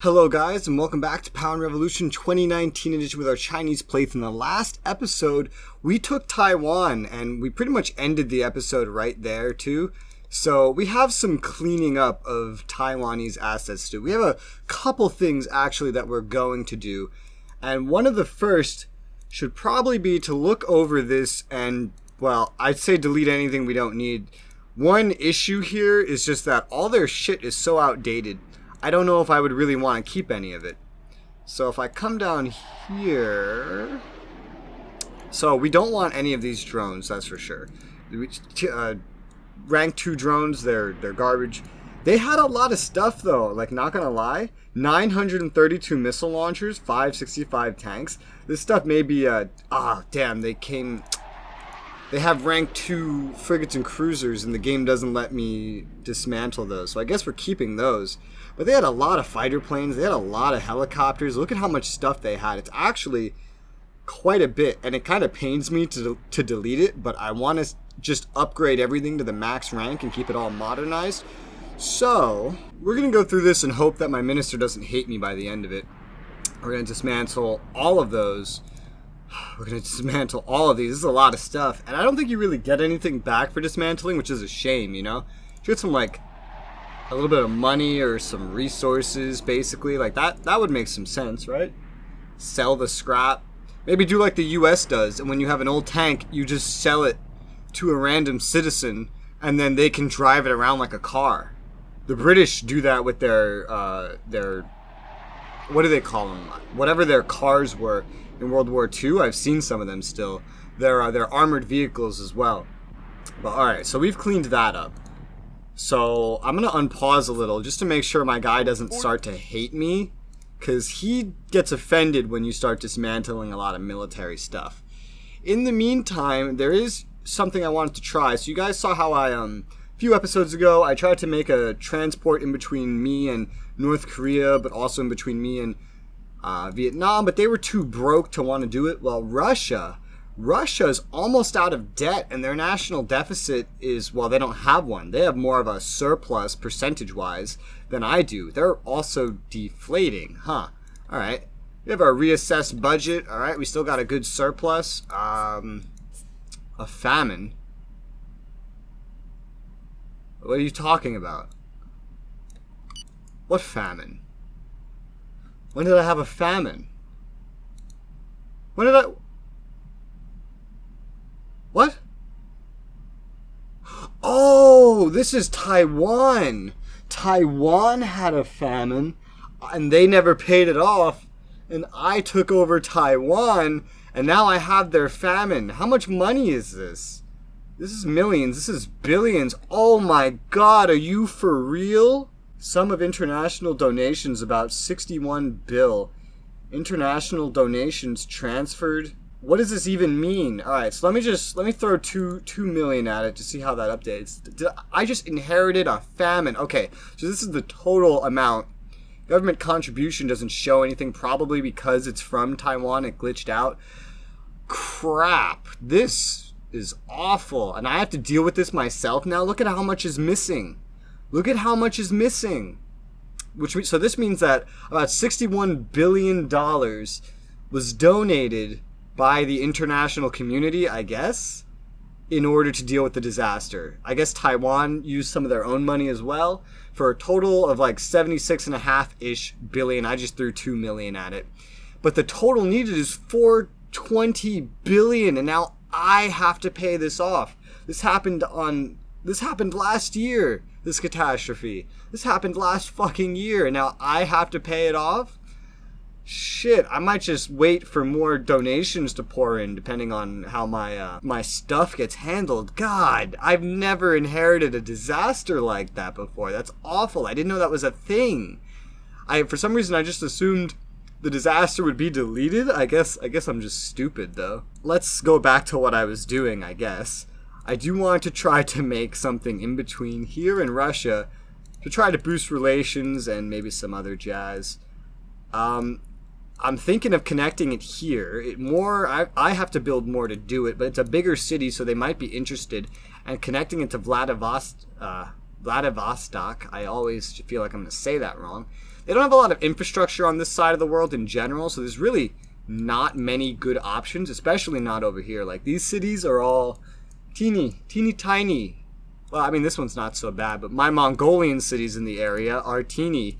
Hello guys, and welcome back to Power and Revolution 2019 edition with our Chinese playthrough. In the last episode, we took Taiwan, and we pretty much ended the episode right there too. So we have some cleaning up of Taiwanese assets to do. We have a couple things actually that we're going to do. And one of the first should probably be to look over this and, well, I'd say delete anything we don't need. One issue here is just that all their shit is so outdated. I don't know if I would really want to keep any of it. So if I come down here... So we don't want any of these drones, that's for sure. Rank 2 drones, they're garbage. They had a lot of stuff though, like not gonna lie. 932 missile launchers, 565 tanks. This stuff may be damn, they have rank 2 frigates and cruisers, and the game doesn't let me dismantle those. So I guess we're keeping those. But they had a lot of fighter planes. They had a lot of helicopters. Look at how much stuff they had. It's actually quite a bit. And it kind of pains me to delete it. But I want to just upgrade everything to the max rank and keep it all modernized. So we're going to go through this and hope that my minister doesn't hate me by the end of it. We're going to dismantle all of those. We're going to dismantle all of these. This is a lot of stuff. And I don't think you really get anything back for dismantling, which is a shame, you know? You get some, like, a little bit of money or some resources, basically. Like, that would make some sense, right? Sell the scrap. Maybe do like the US does, and when you have an old tank, you just sell it to a random citizen, and then they can drive it around like a car. The British do that with their what do they call them? Whatever their cars were in World War II, I've seen some of them still. They're armored vehicles as well. But alright, so we've cleaned that up. So I'm going to unpause a little just to make sure my guy doesn't start to hate me. Because he gets offended when you start dismantling a lot of military stuff. In the meantime, there is something I wanted to try. So you guys saw how a few episodes ago, I tried to make a transport in between me and North Korea, but also in between me and Vietnam, but they were too broke to want to do it. Well, Russia's almost out of debt, and their national deficit is, well, they don't have one. They have more of a surplus percentage-wise than I do. They're also deflating, huh? All right. We have our reassessed budget. All right, we still got a good surplus. A famine. What are you talking about? What famine? When did I have a famine? When did I... What? Oh, this is Taiwan. Taiwan had a famine, and they never paid it off, and I took over Taiwan, and now I have their famine. How much money is this? This is millions. This is billions. Oh my God, are you for real? Sum of international donations about 61 bill. International donations transferred. What does this even mean? All right, so let me throw 2 million at it to see how that updates. I just inherited a famine. Okay, so this is the total amount. Government contribution doesn't show anything, probably because it's from Taiwan. It glitched out. Crap, this is awful, and I have to deal with this myself now. Look at how much is missing. Look at how much is missing. So this means that about $61 billion was donated by the international community, I guess, in order to deal with the disaster. I guess Taiwan used some of their own money as well, for a total of like 76.5-ish billion. I just threw 2 million at it. But the total needed is 420 billion, and now I have to pay this off. This happened last year, this catastrophe. This happened last fucking year, and now I have to pay it off? Shit, I might just wait for more donations to pour in, depending on how my stuff gets handled. God, I've never inherited a disaster like that before. That's awful. I didn't know that was a thing. For some reason, I just assumed the disaster would be deleted. I guess I'm just stupid, though. Let's go back to what I was doing, I guess. I do want to try to make something in between here and Russia to try to boost relations and maybe some other jazz. I'm thinking of connecting it here. I have to build more to do it, but it's a bigger city, so they might be interested. And connecting it to Vladivostok, I always feel like I'm going to say that wrong. They don't have a lot of infrastructure on this side of the world in general, so there's really not many good options, especially not over here. Like, these cities are all teeny tiny. Well, I mean, this one's not so bad, but my Mongolian cities in the area are teeny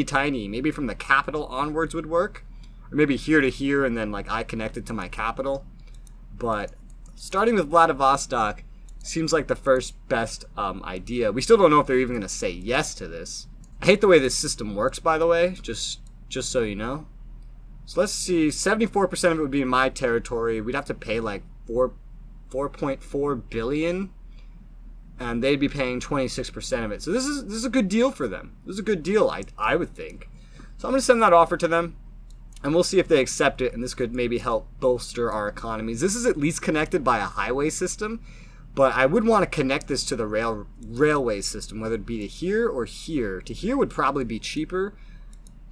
tiny. Maybe from the capital onwards would work. Or maybe here to here and then, like, I connected to my capital. But starting with Vladivostok seems like the first best idea. We still don't know if they're even going to say yes to this. I hate the way this system works, by the way, just so you know. So let's see, 74% of it would be in my territory. We'd have to pay like 4.4 billion, and they'd be paying 26% of it. So this is a good deal for them. This is a good deal, I would think. So I'm going to send that offer to them, and we'll see if they accept it, and this could maybe help bolster our economies. This is at least connected by a highway system, but I would want to connect this to the railway system, whether it be to here or here. To here would probably be cheaper.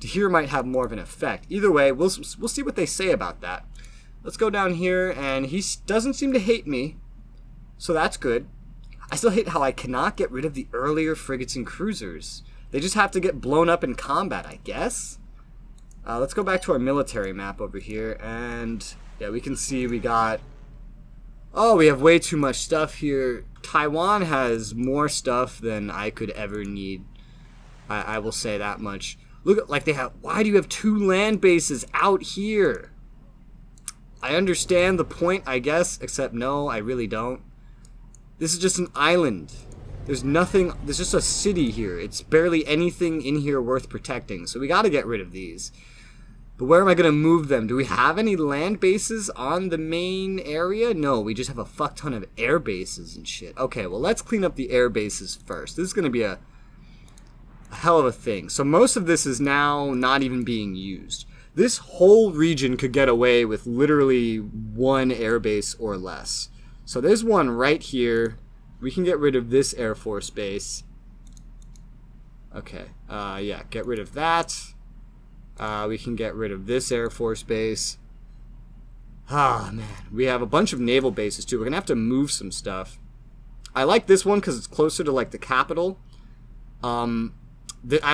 To here might have more of an effect. Either way, we'll see what they say about that. Let's go down here, and he doesn't seem to hate me, so that's good. I still hate how I cannot get rid of the earlier frigates and cruisers. They just have to get blown up in combat, I guess. Let's go back to our military map over here, and yeah, we can see we got... Oh, we have way too much stuff here. Taiwan has more stuff than I could ever need. I will say that much. Look at, like, they have... Why do you have 2 land bases out here? I understand the point, I guess, except no, I really don't. This is just an island. There's nothing... There's just a city here. It's barely anything in here worth protecting, so we gotta get rid of these. But where am I going to move them? Do we have any land bases on the main area? No, we just have a fuck ton of air bases and shit. Okay, well, let's clean up the air bases first. This is going to be a hell of a thing. So most of this is now not even being used. This whole region could get away with literally 1 air base or less. So there's one right here. We can get rid of this Air Force base. Okay, yeah, get rid of that. We can get rid of this Air Force base. Ah, man. We have a bunch of naval bases, too. We're going to have to move some stuff. I like this one because it's closer to, like, the capital. I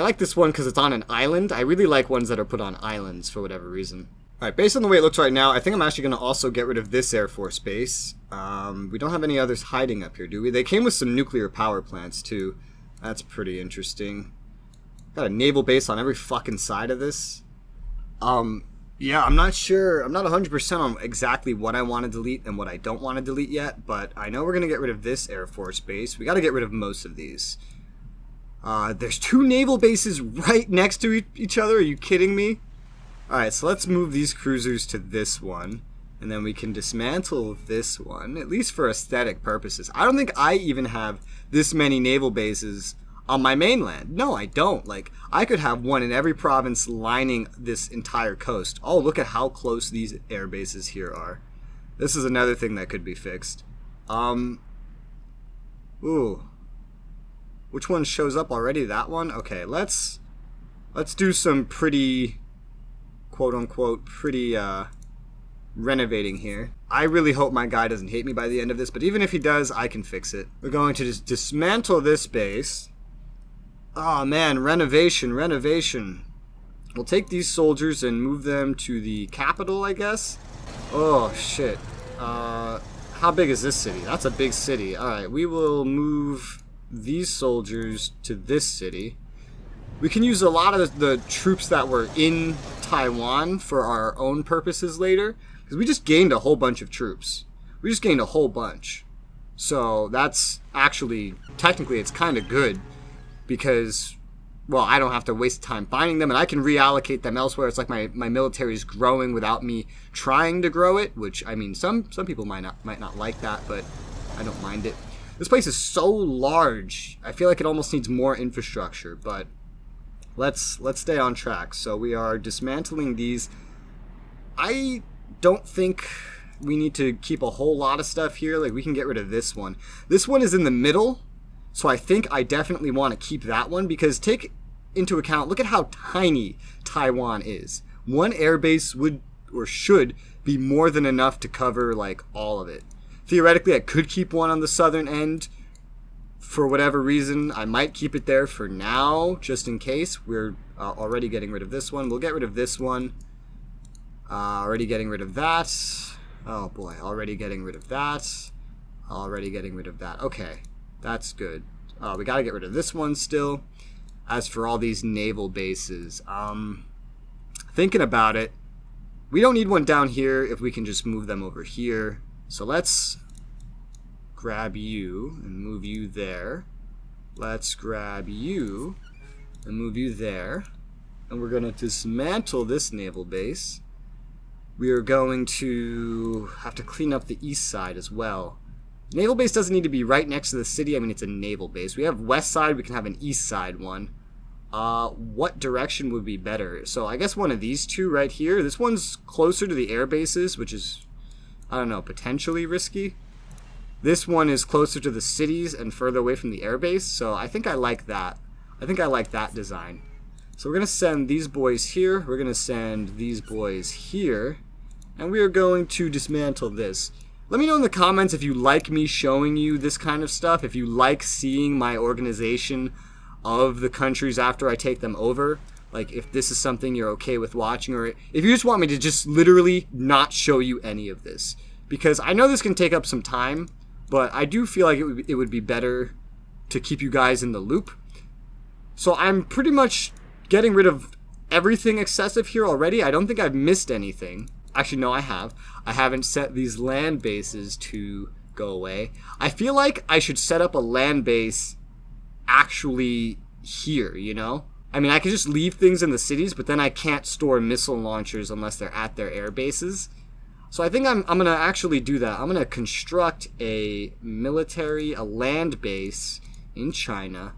like this one because it's on an island. I really like ones that are put on islands for whatever reason. Alright, based on the way it looks right now, I think I'm actually going to also get rid of this Air Force base. We don't have any others hiding up here, do we? They came with some nuclear power plants, too. That's pretty interesting. Got a naval base on every fucking side of this. Yeah, I'm not sure. I'm not 100% on exactly what I want to delete and what I don't want to delete yet, but I know we're going to get rid of this Air Force base. We got to get rid of most of these. There's 2 naval bases right next to each other. Are you kidding me? Alright, so let's move these cruisers to this one, and then we can dismantle this one, at least for aesthetic purposes. I don't think I even have this many naval bases on my mainland. No, I don't. Like, I could have one in every province lining this entire coast. Oh, look at how close these air bases here are. This is another thing that could be fixed. Ooh. Which one shows up already? That one? Okay, let's do some pretty, quote-unquote, pretty, renovating here. I really hope my guy doesn't hate me by the end of this, but even if he does, I can fix it. We're going to just dismantle this base. Oh man, renovation. We'll take these soldiers and move them to the capital, I guess. Oh shit. How big is this city? That's a big city. Alright, we will move these soldiers to this city. We can use a lot of the troops that were in Taiwan for our own purposes later, because we just gained a whole bunch of troops. We just gained a whole bunch. So that's actually, technically it's kind of good. Because, well, I don't have to waste time finding them, and I can reallocate them elsewhere. It's like my military is growing without me trying to grow it, which, I mean, some people might not like that, but I don't mind it. This place is so large. I feel like it almost needs more infrastructure, but let's stay on track. So we are dismantling these. I don't think we need to keep a whole lot of stuff here. Like, we can get rid of this one. This one is in the middle. So I think I definitely want to keep that one, because take into account, look at how tiny Taiwan is. 1 airbase would, or should, be more than enough to cover, like, all of it. Theoretically, I could keep one on the southern end for whatever reason, I might keep it there for now, just in case. We're already getting rid of this one. We'll get rid of this one. Already getting rid of that. Oh boy, already getting rid of that. Already getting rid of that. Okay, that's good. We gotta get rid of this one still. As for all these naval bases, thinking about it, we don't need one down here if we can just move them over here. So let's grab you and move you there. Let's grab you and move you there. And we're going to dismantle this naval base. We are going to have to clean up the east side as well. Naval base doesn't need to be right next to the city. I mean, it's a naval base. We have west side. We can have an east side one. What direction would be better? So I guess one of these two right here. This one's closer to the air bases, which is, I don't know, potentially risky. This one is closer to the cities and further away from the airbase, so I think I like that. I think I like that design. So we're going to send these boys here, we're going to send these boys here, and we are going to dismantle this. Let me know in the comments if you like me showing you this kind of stuff, if you like seeing my organization of the countries after I take them over. Like, if this is something you're okay with watching, or if you just want me to just literally not show you any of this. Because I know this can take up some time, but I do feel like it would be better to keep you guys in the loop. So I'm pretty much getting rid of everything excessive here already. I don't think I've missed anything. Actually, no, I have. I haven't set these land bases to go away. I feel like I should set up a land base actually here, you know? I mean, I could just leave things in the cities, but then I can't store missile launchers unless they're at their air bases. So I think I'm going to actually do that. I'm going to construct a land base in China.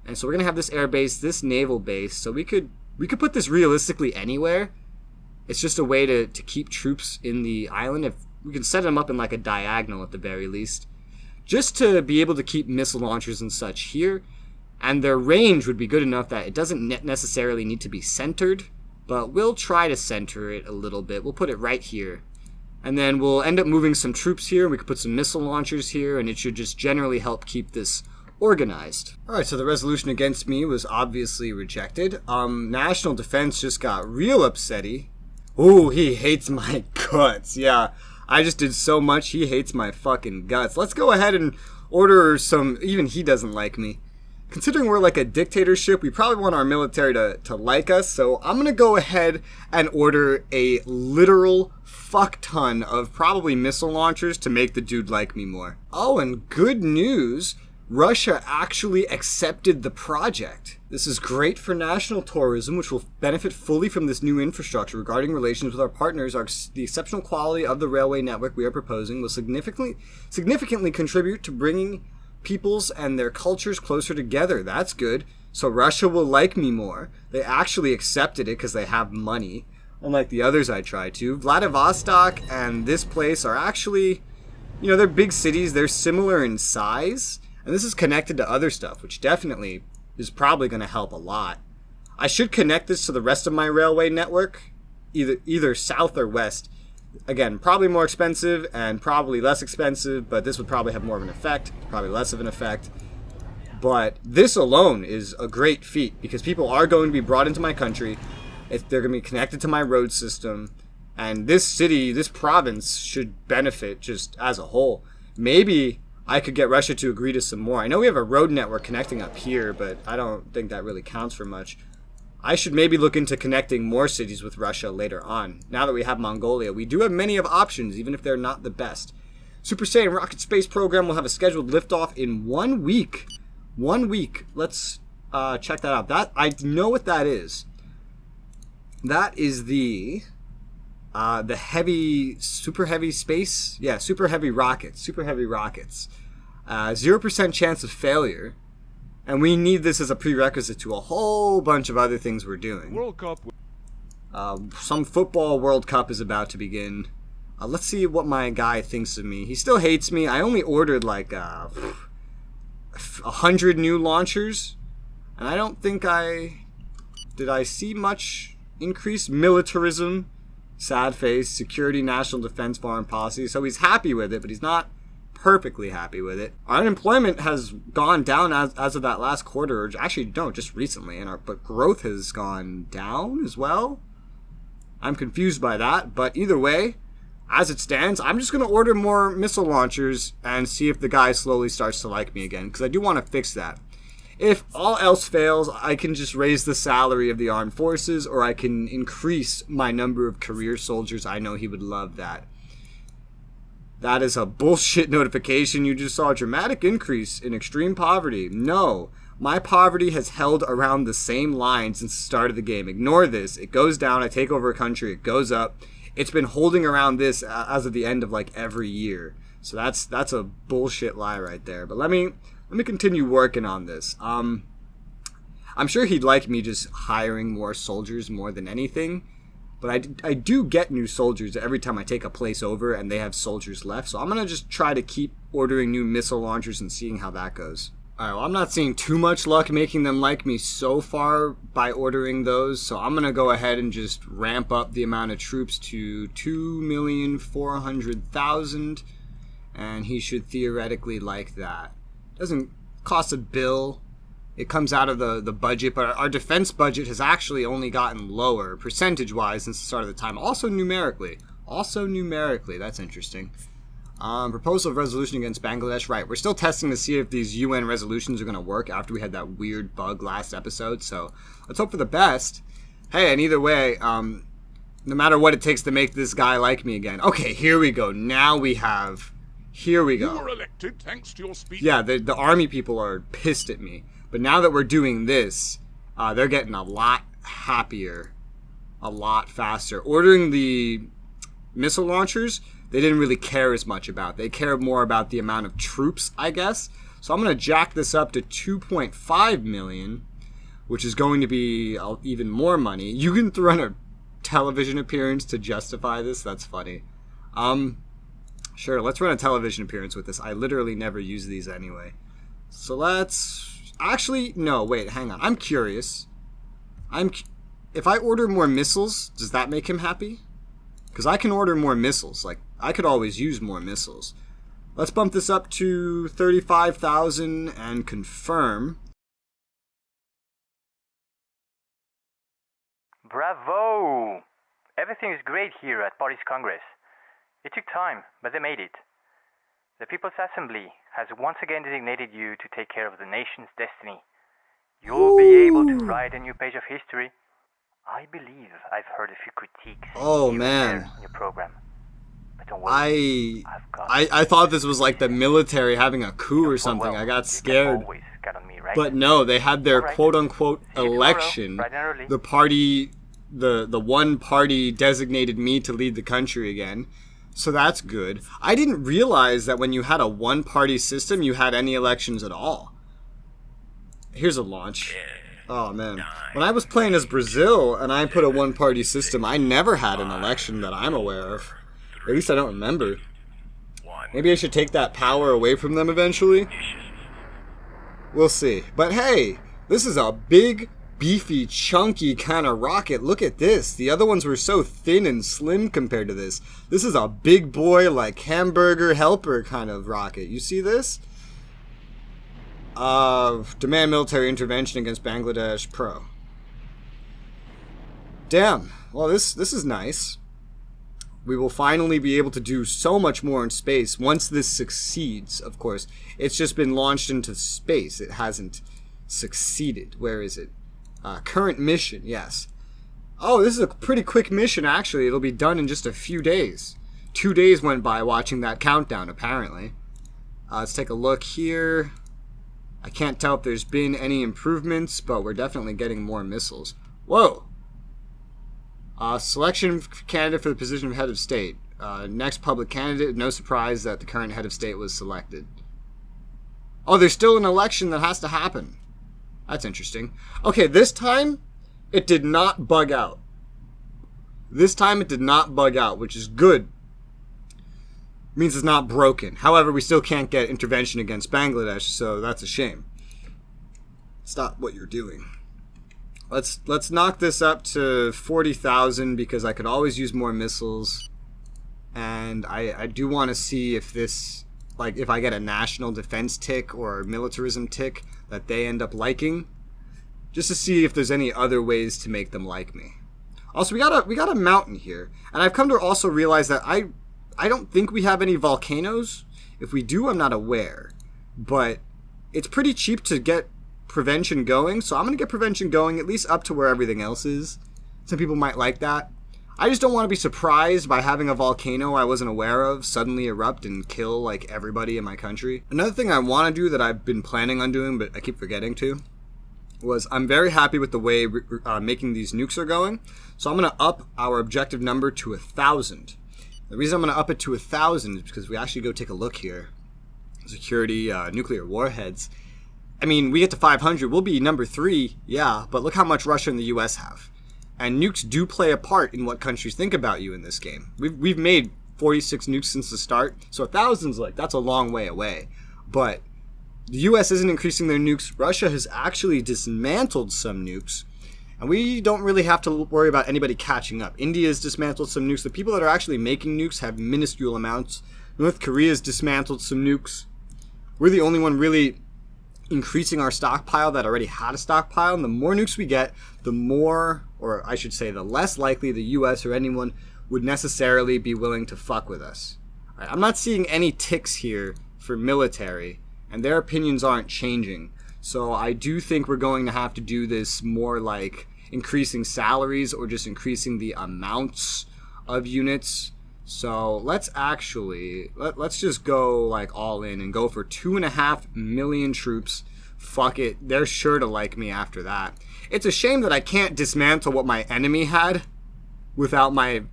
And so we're going to have this air base, this naval base. So we could put this realistically anywhere. It's just a way to keep troops in the island. If we can set them up in like a diagonal at the very least. Just to be able to keep missile launchers and such here. And their range would be good enough that it doesn't necessarily need to be centered. But we'll try to center it a little bit. We'll put it right here. And then we'll end up moving some troops here. We could put some missile launchers here, and it should just generally help keep this organized. Alright, so the resolution against me was obviously rejected. National Defense just got real upsetty. Ooh, he hates my guts. Yeah, I just did so much. He hates my fucking guts. Let's go ahead and order some... Even he doesn't like me. Considering we're like a dictatorship, we probably want our military to like us, so I'm going to go ahead and order a literal fuck ton of probably missile launchers to make the dude like me more. Oh, and good news, Russia actually accepted the project. This is great for national tourism, which will benefit fully from this new infrastructure. Regarding relations with our partners, the exceptional quality of the railway network we are proposing will significantly contribute to bringing peoples and their cultures closer together. That's good. So Russia will like me more. They actually accepted it because they have money, unlike the others I tried to. Vladivostok and this place are actually, you know, they're big cities. They're similar in size, and this is connected to other stuff, which definitely is probably going to help a lot. I should connect this to the rest of my railway network, either south or west. Again, probably more expensive and probably less expensive, but this would probably have more of an effect, probably less of an effect. But this alone is a great feat because people are going to be brought into my country. They're going to be connected to my road system. And this city, this province should benefit just as a whole. Maybe I could get Russia to agree to some more. I know we have a road network connecting up here, but I don't think that really counts for much. I should maybe look into connecting more cities with Russia later on. Now that we have Mongolia, we do have many of options, even if they're not the best. Super Saiyan rocket space program will have a scheduled liftoff in 1 week. 1 week. Let's check that out. That I know what that is. That is the heavy, super heavy space. Yeah, super heavy rockets. Super heavy rockets. 0% chance of failure. And we need this as a prerequisite to a whole bunch of other things we're doing. World Cup. Some football World Cup is about to begin. Let's see what my guy thinks of me. He still hates me. I only ordered like 100 new launchers. And I don't think did I see much increased militarism? Sad face, security, national defense, foreign policy. So he's happy with it, but he's not perfectly happy with it. Our unemployment has gone down as of that last quarter, or actually, no, just recently, but growth has gone down as well. I'm confused by that, but either way, as it stands, I'm just going to order more missile launchers and see if the guy slowly starts to like me again, because I do want to fix that. If all else fails, I can just raise the salary of the armed forces, or I can increase my number of career soldiers. I know he would love that. That is a bullshit notification. You just saw a dramatic increase in extreme poverty. No, my poverty has held around the same line since the start of the game. Ignore this. It goes down. I take over a country. It goes up. It's been holding around this as of the end of like every year. So that's a bullshit lie right there. But let me continue working on this. I'm sure he'd like me just hiring more soldiers more than anything. But I do get new soldiers every time I take a place over and they have soldiers left. So I'm going to just try to keep ordering new missile launchers and seeing how that goes. Alright, well, I'm not seeing too much luck making them like me so far by ordering those, so I'm going to go ahead and just ramp up the amount of troops to 2,400,000, and he should theoretically like that. Doesn't cost a bill. It comes out of the budget, but our defense budget has actually only gotten lower, percentage-wise, since the start of the time. Also numerically, that's interesting. Proposal of resolution against Bangladesh. Right, we're still testing to see if these UN resolutions are going to work after we had that weird bug last episode, so let's hope for the best. Hey, and either way, no matter what it takes to make this guy like me again. Okay, here we go. Now we have... Here we go. You were elected thanks to your speech. Yeah, the army people are pissed at me. But now that we're doing this, they're getting a lot happier. A lot faster. Ordering the missile launchers... they didn't really care as much about. They cared more about the amount of troops, I guess. So I'm going to jack this up to 2.5 million, which is going to be even more money. You can throw in a television appearance to justify this. That's funny. Sure, let's run a television appearance with this. I literally never use these anyway. So let's... Actually, no, wait, hang on. I'm curious. If I order more missiles, does that make him happy? Because I can order more missiles. Like, I could always use more missiles. Let's bump this up to 35,000 and confirm. Bravo! Everything is great here at Party's Congress. It took time, but they made it. The People's Assembly has once again designated you to take care of the nation's destiny. You'll be able to write a new page of history. I believe I've heard a few critiques on your program. But don't worry, I thought this was like the military having a coup or something. I got scared. On me, right? But no, they had their quote-unquote election. The party, the one party designated me to lead the country again. So that's good. I didn't realize that when you had a one-party system, you had any elections at all. Here's a launch. Oh, man. When I was playing as Brazil and I put a one-party system, I never had an election that I'm aware of. At least I don't remember. Maybe I should take that power away from them eventually? We'll see. But hey, this is a big, beefy, chunky kind of rocket. Look at this. The other ones were so thin and slim compared to this. This is a big boy, like hamburger helper kind of rocket. You see this? Demand military intervention against Bangladesh Pro. Damn. Well, this is nice. We will finally be able to do so much more in space once this succeeds, of course. It's just been launched into space. It hasn't succeeded. Where is it? Current mission, yes. Oh, this is a pretty quick mission, actually. It'll be done in just a few days. 2 days went by watching that countdown, apparently. Let's take a look here. I can't tell if there's been any improvements, but we're definitely getting more missiles. Whoa! Selection candidate for the position of head of state. Next public candidate. No surprise that the current head of state was selected. Oh, there's still an election that has to happen. That's interesting. Okay, this time it did not bug out. This time it did not bug out, which is good. It means it's not broken. However, we still can't get intervention against Bangladesh, so that's a shame. Stop what you're doing. Let's knock this up to 40,000 because I could always use more missiles. And I do want to see if this like if I get a national defense tick or militarism tick that they end up liking, just to see if there's any other ways to make them like me. Also, we got a mountain here, and I've come to also realize that I don't think we have any volcanoes. If we do, I'm not aware, but it's pretty cheap to get prevention going, so I'm gonna get prevention going at least up to where everything else is. Some people might like that. I just don't want to be surprised by having a volcano I wasn't aware of suddenly erupt and kill like everybody in my country. Another thing I want to do that I've been planning on doing but I keep forgetting to was I'm very happy with the way making these nukes are going. So I'm going to up our objective number to 1,000. The reason I'm going to up it to 1,000 is because we actually go take a look here. Security, nuclear warheads. I mean, we get to 500, we'll be number 3, yeah, but look how much Russia and the US have. And nukes do play a part in what countries think about you in this game. We've made 46 nukes since the start, so 1,000's like, that's a long way away. But the US isn't increasing their nukes. Russia has actually dismantled some nukes, and we don't really have to worry about anybody catching up. India's dismantled some nukes. The people that are actually making nukes have minuscule amounts. North Korea's dismantled some nukes. We're the only one really increasing our stockpile that already had a stockpile, and the more nukes we get, the more, or I should say the less likely the US or anyone would necessarily be willing to fuck with us. Right, I'm not seeing any ticks here for military, and their opinions aren't changing. So I do think we're going to have to do this more like increasing salaries or just increasing the amounts of units. So let's actually, let's just go like all in and go for 2.5 million troops. Fuck it, they're sure to like me after that. It's a shame that I can't dismantle what my enemy had without my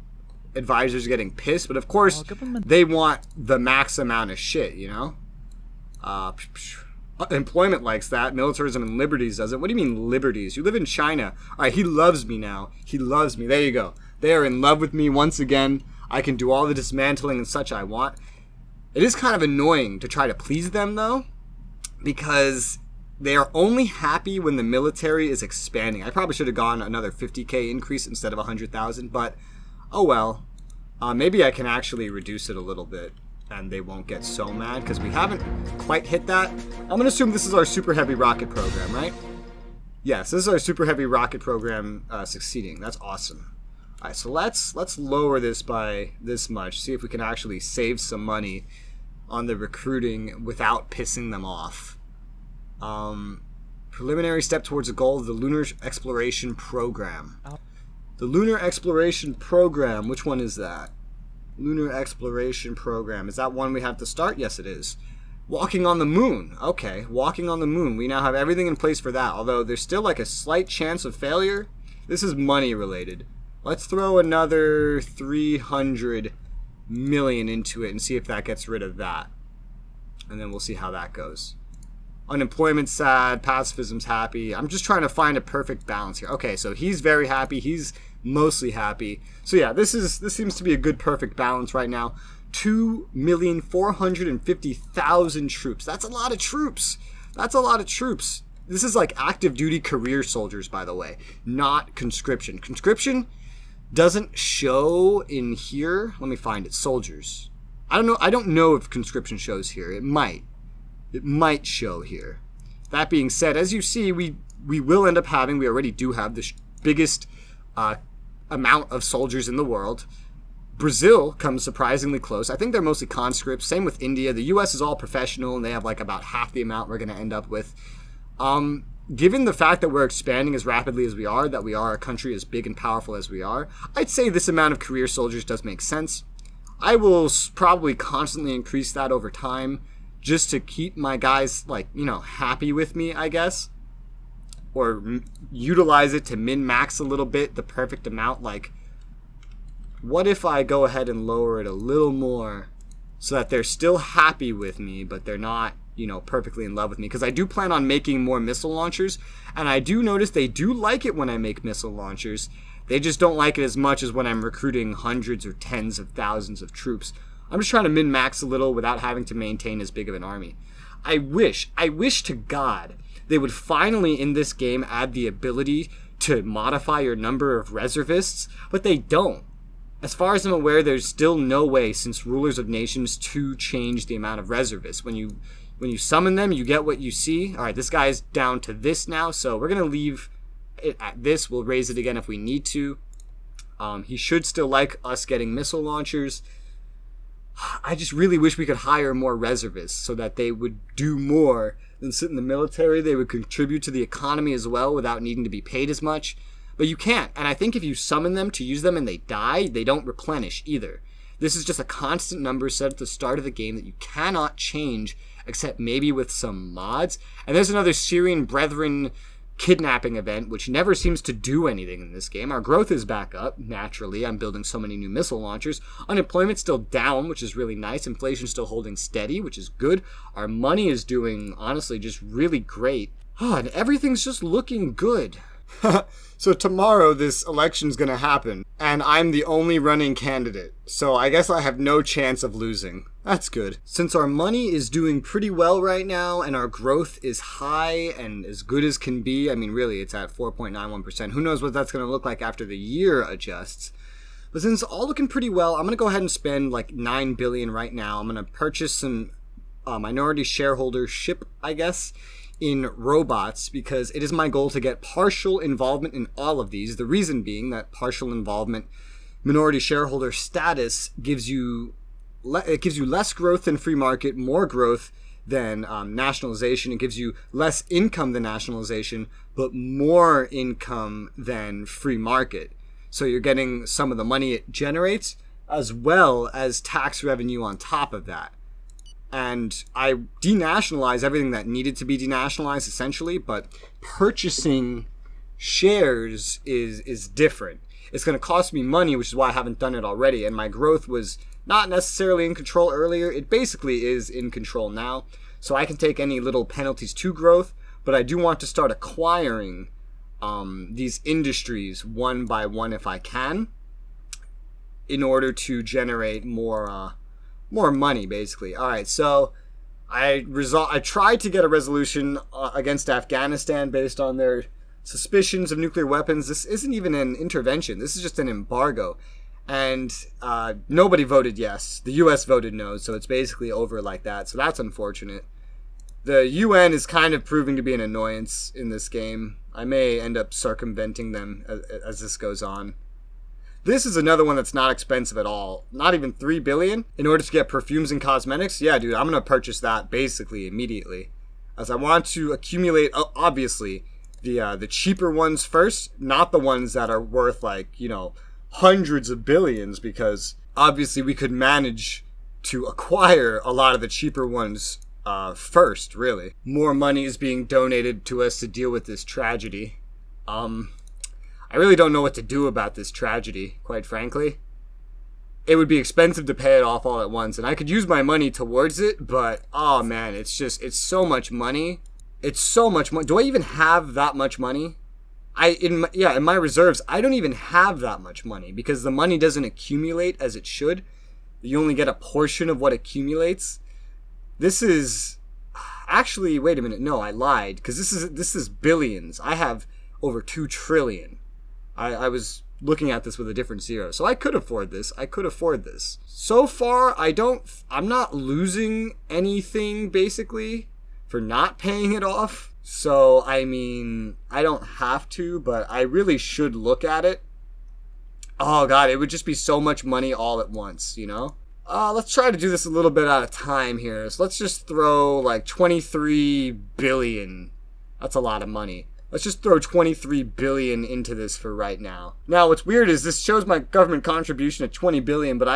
advisors getting pissed, but of course they want the max amount of shit, you know? Employment likes that. Militarism and liberties doesn't. What do you mean liberties? You live in China. Alright, he loves me now. He loves me. There you go. They are in love with me once again. I can do all the dismantling and such I want. It is kind of annoying to try to please them, though, because they are only happy when the military is expanding. I probably should have gone another 50k increase instead of 100,000, but oh well. Maybe I can actually reduce it a little bit, and they won't get so mad, because we haven't quite hit that. I'm going to assume this is our super heavy rocket program, right? Yes, this is our super heavy rocket program succeeding. That's awesome. Alright, so let's lower this by this much, see if we can actually save some money on the recruiting without pissing them off. Preliminary step towards the goal of the Lunar Exploration Program. The Lunar Exploration Program, which one is that? Lunar Exploration Program. Is that one we have to start? Yes, it is. Walking on the moon. Okay, walking on the moon. We now have everything in place for that, although there's still like a slight chance of failure. This is money related. Let's throw another 300 million into it and see if that gets rid of that. And then we'll see how that goes. Unemployment's sad, pacifism's happy. I'm just trying to find a perfect balance here. Okay, so he's very happy, he's mostly happy. So yeah, this seems to be a good perfect balance right now. 2,450,000 troops. That's a lot of troops. That's a lot of troops. This is like active duty career soldiers, by the way, not conscription. Conscription doesn't show in here. Let me find it. Soldiers. I don't know if conscription shows here. It might. It might show here. That being said, as you see, we will end up having, we already do have the biggest amount of soldiers in the world. Brazil comes surprisingly close. I think they're mostly conscripts. Same with India. The US is all professional, and they have like about half the amount we're going to end up with. Given the fact that we're expanding as rapidly as we are, that we are a country as big and powerful as we are, I'd say this amount of career soldiers does make sense. I will probably constantly increase that over time just to keep my guys, like, you know, happy with me, I guess. Or utilize it to min-max a little bit, the perfect amount. Like, what if I go ahead and lower it a little more so that they're still happy with me, but they're not, you know, perfectly in love with me? Because I do plan on making more missile launchers, and I do notice they do like it when I make missile launchers. They just don't like it as much as when I'm recruiting hundreds or tens of thousands of troops. I'm just trying to min-max a little without having to maintain as big of an army. I wish to God they would finally in this game add the ability to modify your number of reservists, but they don't. As far as I'm aware, there's still no way, since rulers of nations, to change the amount of reservists. When you summon them, you get what you see. All right, this guy's down to this now, so we're going to leave it at this. We'll raise it again if we need to. He should still like us getting missile launchers. I just really wish we could hire more reservists so that they would do more than sit in the military. They would contribute to the economy as well without needing to be paid as much. But you can't. And I think if you summon them to use them and they die, they don't replenish either. This is just a constant number set at the start of the game that you cannot change except maybe with some mods. And there's another Syrian Brethren kidnapping event, which never seems to do anything in this game. Our growth is back up, naturally. I'm building so many new missile launchers. Unemployment's still down, which is really nice. Inflation's still holding steady, which is good. Our money is doing, honestly, just really great. Oh, and everything's just looking good. So tomorrow this election's gonna happen, and I'm the only running candidate, so I guess I have no chance of losing. That's good. Since our money is doing pretty well right now, and our growth is high and as good as can be, I mean really it's at 4.91%, who knows what that's gonna look like after the year adjusts. But since it's all looking pretty well, I'm gonna go ahead and spend like 9 billion right now. I'm gonna purchase some minority shareholdership, I guess, in robots, because it is my goal to get partial involvement in all of these. The reason being that partial involvement, minority shareholder status, gives you less growth than free market, more growth than nationalization. It gives you less income than nationalization, but more income than free market. So you're getting some of the money it generates, as well as tax revenue on top of that. And I denationalize everything that needed to be denationalized, essentially, but purchasing shares is different. It's going to cost me money, which is why I haven't done it already, and my growth was not necessarily in control earlier. It basically is in control now, so I can take any little penalties to growth, but I do want to start acquiring these industries one by one if I can, in order to generate more money, basically. All right, so I tried to get a resolution against Afghanistan based on their suspicions of nuclear weapons. This isn't even an intervention. This is just an embargo. And nobody voted yes. The U.S. voted no, so it's basically over like that. So that's unfortunate. The UN is kind of proving to be an annoyance in this game. I may end up circumventing them as this goes on. This is another one that's not expensive at all. Not even 3 billion in order to get perfumes and cosmetics. Yeah, dude, I'm going to purchase that basically immediately, as I want to accumulate, obviously, the cheaper ones first, not the ones that are worth like, hundreds of billions, because obviously we could manage to acquire a lot of the cheaper ones first, really. More money is being donated to us to deal with this tragedy. I really don't know what to do about this tragedy, quite frankly. It would be expensive to pay it off all at once, and I could use my money towards it, but, oh man, it's so much money. It's so much money. Do I even have that much money? In my reserves, I don't even have that much money, because the money doesn't accumulate as it should. You only get a portion of what accumulates. This is... Actually, wait a minute, no, I lied, because this is billions. I have over 2 trillion. I was looking at this with a different zero. So I could afford this. So far, I'm not losing anything, basically, for not paying it off. So, I mean, I don't have to, but I really should look at it. Oh god, it would just be so much money all at once, Let's try to do this a little bit at a time here. So let's just throw like 23 billion. That's a lot of money. Let's just throw 23 billion into this for right now. Now, what's weird is this shows my government contribution at 20 billion, but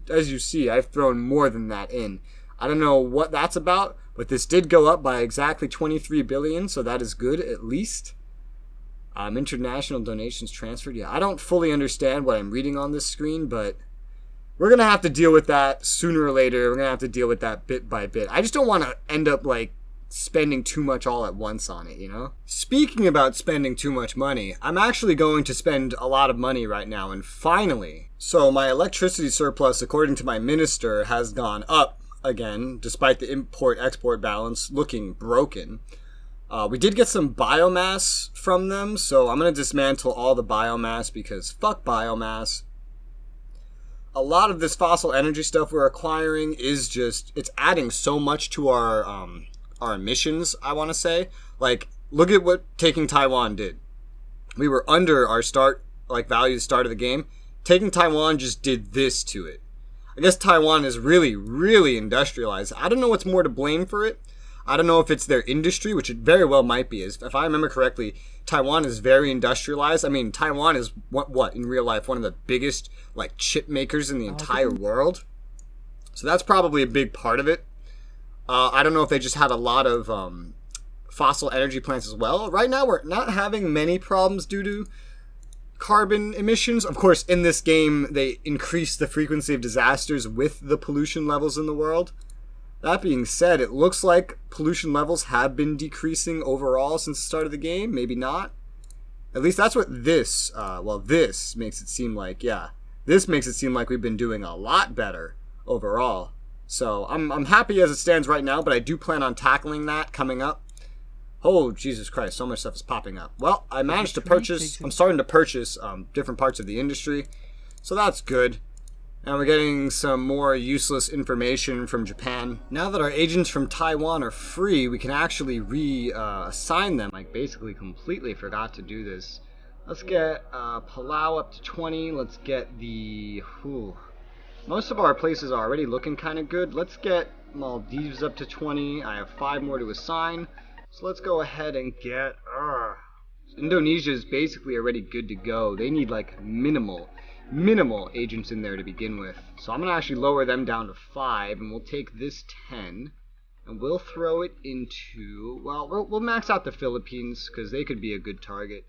as you see, I've thrown more than that in. I don't know what that's about, but this did go up by exactly 23 billion, so that is good, at least. International donations transferred. Yeah, I don't fully understand what I'm reading on this screen, but we're going to have to deal with that sooner or later. We're going to have to deal with that bit by bit. I just don't want to end up, spending too much all at once on it, Speaking about spending too much money, I'm actually going to spend a lot of money right now, and finally. So my electricity surplus, according to my minister, has gone up again, despite the import-export balance looking broken. We did get some biomass from them, so I'm going to dismantle all the biomass, because fuck biomass. a lot of this fossil energy stuff we're acquiring is just, it's adding so much to our emissions, I want to say. Like, look at what taking Taiwan did. We were under our value start of the game. Taking Taiwan just did this to it. I guess Taiwan is really, really industrialized. I don't know what's more to blame for it. I don't know if it's their industry, which it very well might be. If I remember correctly, Taiwan is very industrialized. I mean, Taiwan is what in real life one of the biggest like chip makers in the entire world. So that's probably a big part of it. I don't know if they just had a lot of fossil energy plants as well. Right now, we're not having many problems due to carbon emissions. Of course, in this game, they increase the frequency of disasters with the pollution levels in the world. That being said, it looks like pollution levels have been decreasing overall since the start of the game. Maybe not. At least that's what this makes it seem like. Yeah, this makes it seem like we've been doing a lot better overall. So I'm happy as it stands right now, but I do plan on tackling that coming up. Oh, Jesus Christ, so much stuff is popping up. Well, I managed to purchase, I'm starting to purchase different parts of the industry. So that's good. And we're getting some more useless information from Japan. Now that our agents from Taiwan are free, we can actually reassign them. I basically completely forgot to do this. Let's get Palau up to 20. Let's get the... Most of our places are already looking kind of good. Let's get Maldives up to 20. I have 5 more to assign. So let's go ahead and get... Indonesia is basically already good to go. They need like minimal agents in there to begin with. So I'm going to actually lower them down to 5, and we'll take this 10, and we'll throw it into... Well, we'll max out the Philippines, because they could be a good target.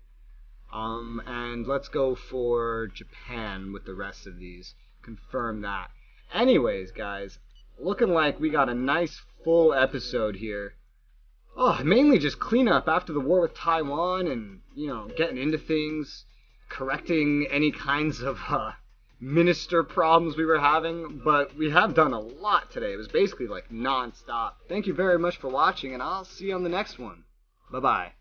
And let's go for Japan with the rest of these. Confirm that. Anyways, guys, looking like we got a nice full episode here. Mainly just cleanup after the war with Taiwan and, getting into things, correcting any kinds of minister problems we were having. But we have done a lot today. It was basically like non-stop. Thank you very much for watching, and I'll see you on the next one. Bye-bye.